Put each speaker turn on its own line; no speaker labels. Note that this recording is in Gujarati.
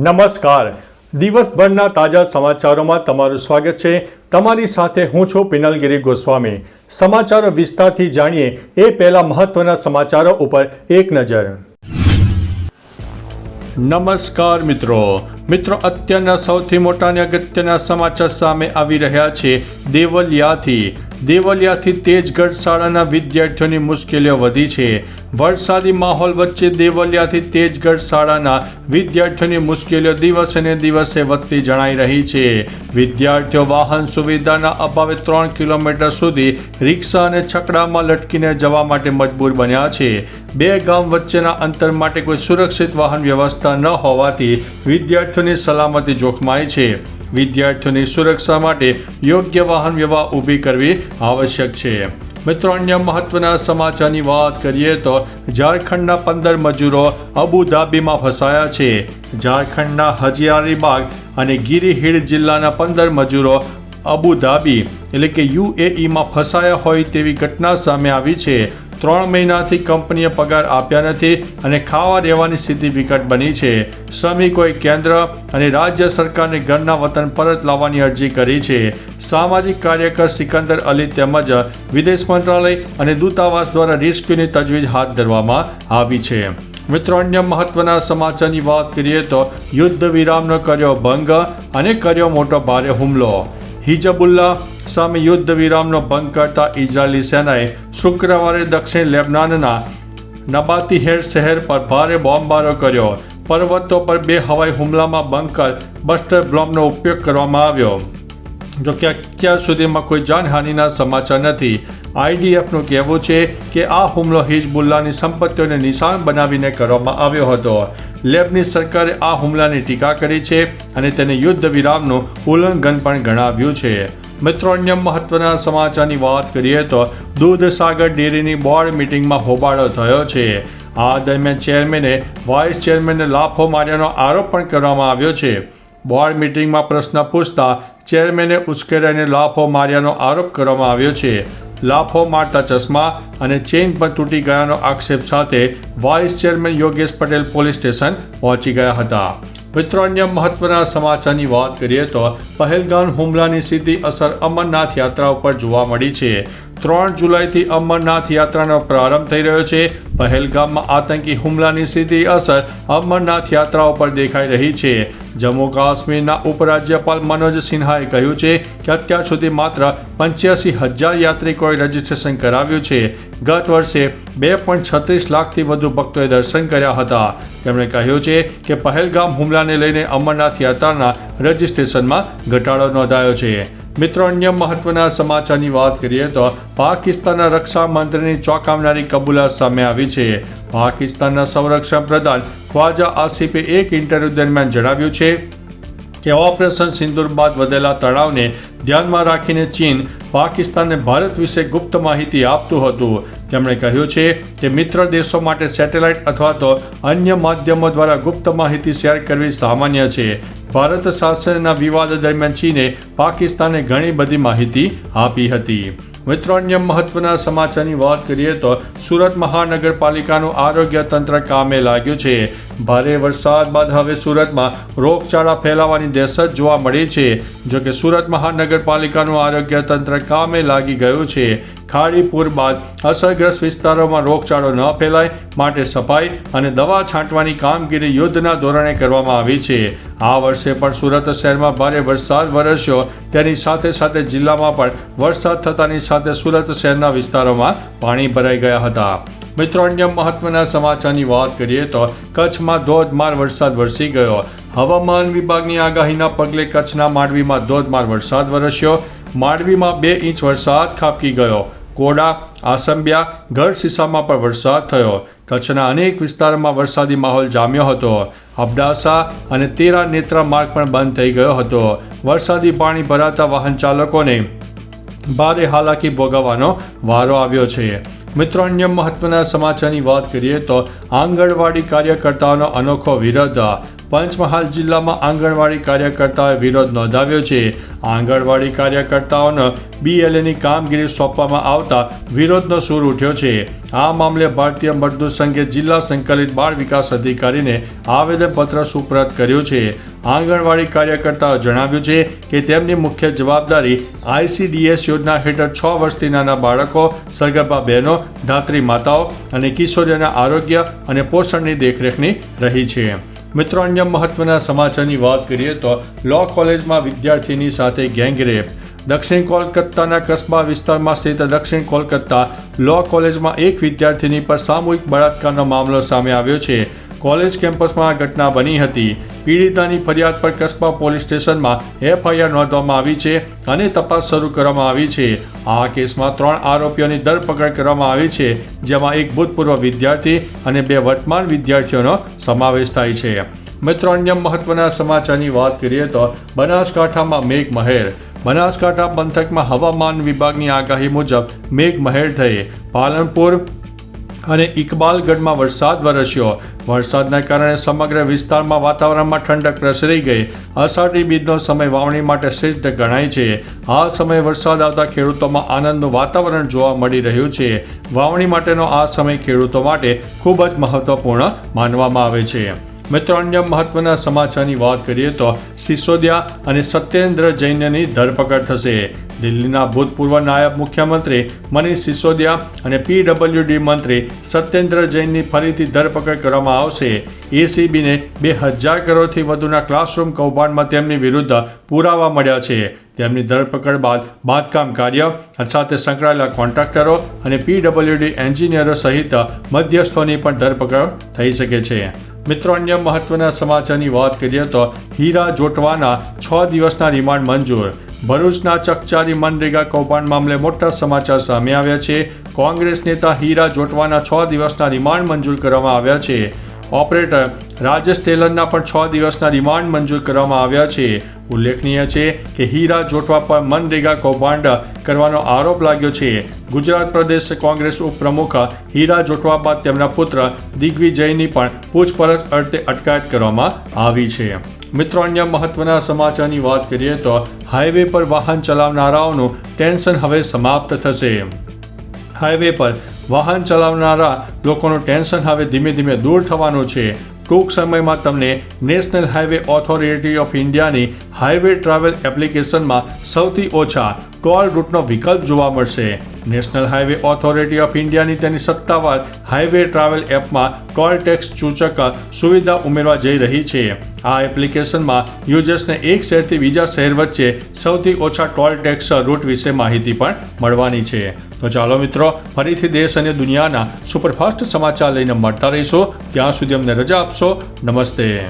નમસ્કાર. દિવસભરના તાજા સમાચારોમાં તમારું સ્વાગત છે. તમારી સાથે હું છું પિનલગીરી ગોસ્વામી. સમાચારો વિસ્તારથી જાણીએ એ પહેલા મહત્વના સમાચારો ઉપર એક નજર. નમસ્કાર મિત્રો, અત્યારના સૌથી મોટા અને અગત્યના સમાચાર સામે આવી રહ્યા છે. દેવલિયાથી તેજગઢ શાળાના વિદ્યાર્થીઓની મુશ્કેલીઓ વધી છે. વરસાદી માહોલ વચ્ચે દેવલિયાથી તેજગઢ શાળાના વિદ્યાર્થીઓની મુશ્કેલીઓ દિવસે ને દિવસે વધતી જણાઈ રહી છે. વિદ્યાર્થીઓ વાહન સુવિધાના અભાવે 3 કિલોમીટર સુધી રિક્ષા અને છકડામાં લટકીને જવા માટે મજબૂર બન્યા છે. બે ગામ વચ્ચેના અંતર માટે કોઈ સુરક્ષિત વાહન વ્યવસ્થા ન હોવાથી વિદ્યાર્થીઓની સલામતી જોખમાય છે. વિદ્યાર્થીઓની સુરક્ષા માટે યોગ્ય વાહન વ્યવહાર ઊભી કરવી આવશ્યક છે. મિત્રો, અન્ય મહત્વના સમાચારની વાત કરીએ તો ઝારખંડના 15 મજૂરો અબુધાબીમાં ફસાયા છે. ઝારખંડના હજારીબાગ અને ગિરિહીડ જિલ્લાના 15 મજૂરો અબુધાબી એટલે કે UAEમાં ફસાયા હોય તેવી ઘટના સામે આવી છે. 3 મહિનાથી કંપનીએ પગાર આપ્યા નથી અને ખાવા રહેવાની સ્થિતિ વિકટ બની છે. શ્રમિકોએ કેન્દ્ર અને રાજ્ય સરકારને ઘરના વતન પરત લાવવાની અરજી કરી છે. સામાજિક કાર્યકર સિકંદર અલી તેમજ વિદેશ મંત્રાલય અને દૂતાવાસ દ્વારા રેસ્ક્યુની તજવીજ હાથ ધરવામાં આવી છે. મિત્રો, અન્ય મહત્વના સમાચારની વાત કરીએ તો યુદ્ધ વિરામનો કર્યો ભંગ અને કર્યો મોટો ભારે હુમલો. હિઝબુલ્લાહ સામે યુદ્ધ વિરામનો ભંગ કરતા ઇઝરાયેલી સેનાએ શુક્રવારે દક્ષિણ લેબનાનના નબાતીહેર શહેર પર ભારે બોમ્બમારો કર્યો. પર્વતો પર 2 હવાઈ હુમલામાં બંકર બસ્ટર બોમ્બનો ઉપયોગ કરવામાં આવ્યો. જો કે અત્યાર સુધીમાં કોઈ જાનહાનિના સમાચાર નથી. IDFનું કહેવું છે કે આ હુમલો હિઝબુલ્લાહની સંપત્તિઓને નિશાન બનાવીને કરવામાં આવ્યો હતો. લેબની સરકારે આ હુમલાની ટીકા કરી છે અને તેને યુદ્ધ વિરામનું ઉલ્લંઘન પણ ગણાવ્યું છે. મિત્રો, અન્ય મહત્વના સમાચારની વાત કરીએ તો દૂધસાગર ડેરીની બોર્ડ મિટિંગમાં હોબાળો થયો છે. આ દરમિયાન ચેરમેને વાઇસ ચેરમેનને લાફો માર્યાનો આરોપ પણ કરવામાં આવ્યો છે. બોર્ડ મિટિંગમાં પ્રશ્ન પૂછતા ચેરમેને ઉશ્કેરાઈને લાફો માર્યાનો આરોપ કરવામાં આવ્યો છે. લાફો મારતા ચશ્મા અને ચેઇન પણ તૂટી ગયાનો આક્ષેપ સાથે vice chairman Yogesh Patel police station પહોંચી ગયા હતા. મિત્રો, અન્ય મહત્વના સમાચારની વાત કરીએ તો પહેલગામ હુમલાની સીધી અસર અમરનાથ યાત્રા ઉપર જોવા મળી છે. 3 જુલાઈથી અમરનાથ યાત્રાનો પ્રારંભ થઈ રહ્યો છે. પહેલગામમાં આતંકી હુમલાની સીધી અસર અમરનાથ યાત્રા ઉપર દેખાઈ રહી છે. જમ્મુ કાશ્મીરના ઉપરાજ્યપાલ મનોજ સિન્હાએ કહ્યું છે કે અત્યાર સુધી માત્ર 85,000 યાત્રિકોએ રજીસ્ટ્રેશન કરાવ્યું છે. ગત વર્ષે 2.36 લાખથી વધુ ભક્તોએ દર્શન કર્યા હતા. તેમણે કહ્યું છે કે પહેલગામ હુમલાને લઈને અમરનાથ યાત્રાના રજીસ્ટ્રેશનમાં ઘટાડો નોંધાયો છે. મિત્રો, અન્ય મહત્વના સમાચારની વાત કરીએ તો પાકિસ્તાનના રક્ષા મંત્રીની ચોંકાવનારી કબૂલાત સામે આવી છે. પાકિસ્તાનના સંરક્ષણ પ્રધાન ખ્વાજા આસિફે એક ઇન્ટરવ્યૂ દરમિયાન જણાવ્યું છે કે ઓપરેશન સિંદૂર બાદ વધેલા તણાવને ધ્યાનમાં રાખીને ચીન પાકિસ્તાનને ભારત વિશે ગુપ્ત માહિતી આપતું હતું. તેમણે કહ્યું છે કે મિત્ર દેશો માટે સેટેલાઇટ અથવા તો અન્ય માધ્યમો દ્વારા ગુપ્ત માહિતી શેર કરવી સામાન્ય છે. ભારત સાથેના વિવાદ દરમિયાન ચીને પાકિસ્તાનને ઘણી બધી માહિતી આપી હતી. મિત્રો, અન્ય મહત્વના સમાચારની વાત કરીએ તો સુરત મહાનગરપાલિકાનું આરોગ્ય તંત્ર કામે લાગ્યું છે. ભારે વરસાદ બાદ હવે સુરતમાં રોગચાળા ફેલાવાની દહેશત જોવા મળી છે. જોકે સુરત મહાનગરપાલિકાનું આરોગ્ય તંત્ર કામે લાગી ગયું છે. ખાડીપુર બાદ અસરગ્રસ્ત વિસ્તારોમાં રોગચાળો ન ફેલાય માટે સફાઈ અને દવા છાંટવાની કામગીરી યુદ્ધના ધોરણે કરવામાં આવી છે. આ વર્ષે પણ સુરત શહેરમાં ભારે વરસાદ વરસ્યો. તેની સાથે સાથે જિલ્લામાં પણ વરસાદ થતાની સાથે સુરત શહેરના વિસ્તારોમાં પાણી ભરાઈ ગયા હતા. મિત્રો, અન્ય મહત્વના સમાચારની વાત કરીએ તો કચ્છમાં ધોધમાર વરસાદ વરસી ગયો. હવામાન વિભાગની આગાહીના પગલે કચ્છના માંડવીમાં ધોધમાર વરસાદ વરસ્યો. માંડવીમાં 2 ઇંચ વરસાદ ખાબકી ગયો. કોડા, આસંબિયા, ગઢસીસામાં પણ વરસાદ થયો. કચ્છના અનેક વિસ્તારોમાં વરસાદી માહોલ જામ્યો હતો. અબડાસા અને તેરા નેત્રા માર્ગ પણ બંધ થઈ ગયો હતો. વરસાદી પાણી ભરાતા વાહન ચાલકોને ભારે હાલાકી ભોગવવાનો વારો આવ્યો છે. મિત્રો, અન્ય મહત્વના સમાચારની વાત કરીએ તો આંગણવાડી કાર્યકર્તાઓનો અનોખો વિરોધ. પંચમહાલ જિલ્લામાં આંગણવાડી કાર્યકર્તાઓએ વિરોધ નોંધાવ્યો છે. આંગણવાડી કાર્યકર્તાઓને BLAની કામગીરી સોંપવામાં આવતા વિરોધનો સૂર ઉઠ્યો છે. આ મામલે ભારતીય મજદૂર સંઘે જિલ્લા સંકલિત બાળ વિકાસ અધિકારીને આવેદનપત્ર સુપરત કર્યું છે. આંગણવાડી કાર્યકર્તાઓએ જણાવ્યું છે કે તેમની મુખ્ય જવાબદારી ICDS યોજના હેઠળ 6 વર્ષથી નાના બાળકો, સગર્ભા બહેનો, ધાત્રી માતાઓ અને કિશોરીઓના આરોગ્ય અને પોષણની દેખરેખની રહી છે. મિત્રો, અન્ય મહત્વના સમાચારની વાત કરીએ તો લો કોલેજમાં વિદ્યાર્થીની સાથે ગેંગરેપ. દક્ષિણ કોલકાતાના કસ્બા વિસ્તારમાં સ્થિત દક્ષિણ કોલકાતા લો કોલેજમાં એક વિદ્યાર્થીની પર સામૂહિક બળાત્કારનો મામલો સામે આવ્યો છે. કોલેજ કેમ્પસમાં આ ઘટના બની હતી. પીડિતાની ફરિયાદ પર કસ્બા પોલીસ સ્ટેશનમાં FIR નોંધવામાં આવી છે અને તપાસ શરૂ કરવામાં આવી છે. આ કેસમાં 3 આરોપીઓની ધરપકડ કરવામાં આવી છે, જેમાં એક ભૂતપૂર્વ વિદ્યાર્થી અને 2 વર્તમાન વિદ્યાર્થીઓનો સમાવેશ થાય છે. મિત્રો, અન્ય મહત્વના સમાચારની વાત કરીએ તો બનાસકાંઠામાં મેઘમહેર. બનાસકાંઠા પંથકમાં હવામાન વિભાગની આગાહી મુજબ મેઘમહેર થઈ. પાલનપુર અને ઇકબાલગઢમાં વરસાદ વરસ્યો. વરસાદના કારણે સમગ્ર વિસ્તારમાં વાતાવરણમાં ઠંડક પ્રસરી ગઈ. અષાઢી બીજનો સમય વાવણી માટે શ્રેષ્ઠ ગણાય છે. આ સમયે વરસાદ આવતા ખેડૂતોમાં આનંદનું વાતાવરણ જોવા મળી રહ્યું છે. વાવણી માટેનો આ સમય ખેડૂતો માટે ખૂબ જ મહત્વપૂર્ણ માનવામાં આવે છે. મિત્રો, અન્ય મહત્વના સમાચારની વાત કરીએ તો સિસોદિયા અને સત્યેન્દ્ર જૈનની ધરપકડ થશે. દિલ્હીના ભૂતપૂર્વ નાયબ મુખ્યમંત્રી મનીષ સિસોદિયા અને PWD મંત્રી સત્યેન્દ્ર જૈનની ફરીથી ધરપકડ કરવામાં આવશે. ACBને 2000 કરોડથી વધુના ક્લાસરૂમ કૌભાંડમાં તેમની વિરુદ્ધ પુરાવા મળ્યા છે. તેમની ધરપકડ બાદ બાંધકામ કાર્ય સાથે સંકળાયેલા કોન્ટ્રાક્ટરો અને PWD એન્જિનિયરો સહિત મધ્યસ્થોની પણ ધરપકડ થઈ શકે છે. મિત્રો, અન્ય મહત્વના સમાચારની વાત કરીએ તો હીરા જોટવાના 6 દિવસના રિમાન્ડ મંજૂર. ભરૂચના ચકચારી મનરેગા કૌભાંડ મામલે મોટા સમાચાર સામે આવ્યા છે. કોંગ્રેસ નેતા હીરા જોટવાના 6 દિવસના રિમાન્ડ મંજૂર કરવામાં આવ્યા છે. ઓપરેટર રાજેશ ટેલરના પણ 6 દિવસના રિમાન્ડ મંજૂર કરવામાં આવ્યા છે. ઉલ્લેખનીય છે કે હીરા જોટવા પર મનરેગા કૌભાંડ કરવાનો આરોપ લાગ્યો છે. ગુજરાત પ્રદેશ કોંગ્રેસ ઉપપ્રમુખ હીરા જોટવા બાદ તેમના પુત્ર દિગ્વિજયની પણ પૂછપરછ અર્થે અટકાયત કરવામાં આવી છે. મિત્રો, અન્ય મહત્વના સમાચારની વાત કરીએ તો હાઈવે પર વાહન ચલાવનારાઓનું ટેન્શન હવે સમાપ્ત થશે. હાઈવે પર વાહન ચલાવનારા લોકોનું ટેન્શન હવે ધીમે ધીમે દૂર થવાનું છે. ટૂંક સમયમાં તમને નેશનલ હાઈવે ઓથોરિટી ઓફ ઇન્ડિયાની હાઈવે ટ્રાવેલ એપ્લિકેશનમાં સૌથી ઓછા ટોલ રૂટનો વિકલ્પ જોવા મળશે. નેશનલ હાઈવે ઓથોરિટી ઓફ ઇન્ડિયાની તેની સત્તાવાર હાઈવે ટ્રાવેલ એપમાં ટોલ ટેક્સ સૂચક સુવિધા ઉમેરવા જઈ રહી છે. આ એપ્લિકેશનમાં યુઝર્સને એક શહેરથી બીજા શહેર વચ્ચે સૌથી ઓછા ટોલ ટેક્સ રૂટ વિશે માહિતી પણ મળવાની છે. તો ચાલો મિત્રો, ફરીથી દેશ અને દુનિયાના સુપરફાસ્ટ સમાચાર લઈને મળતા રહીશું. ત્યાં સુધી અમને રજા આપશો. નમસ્તે.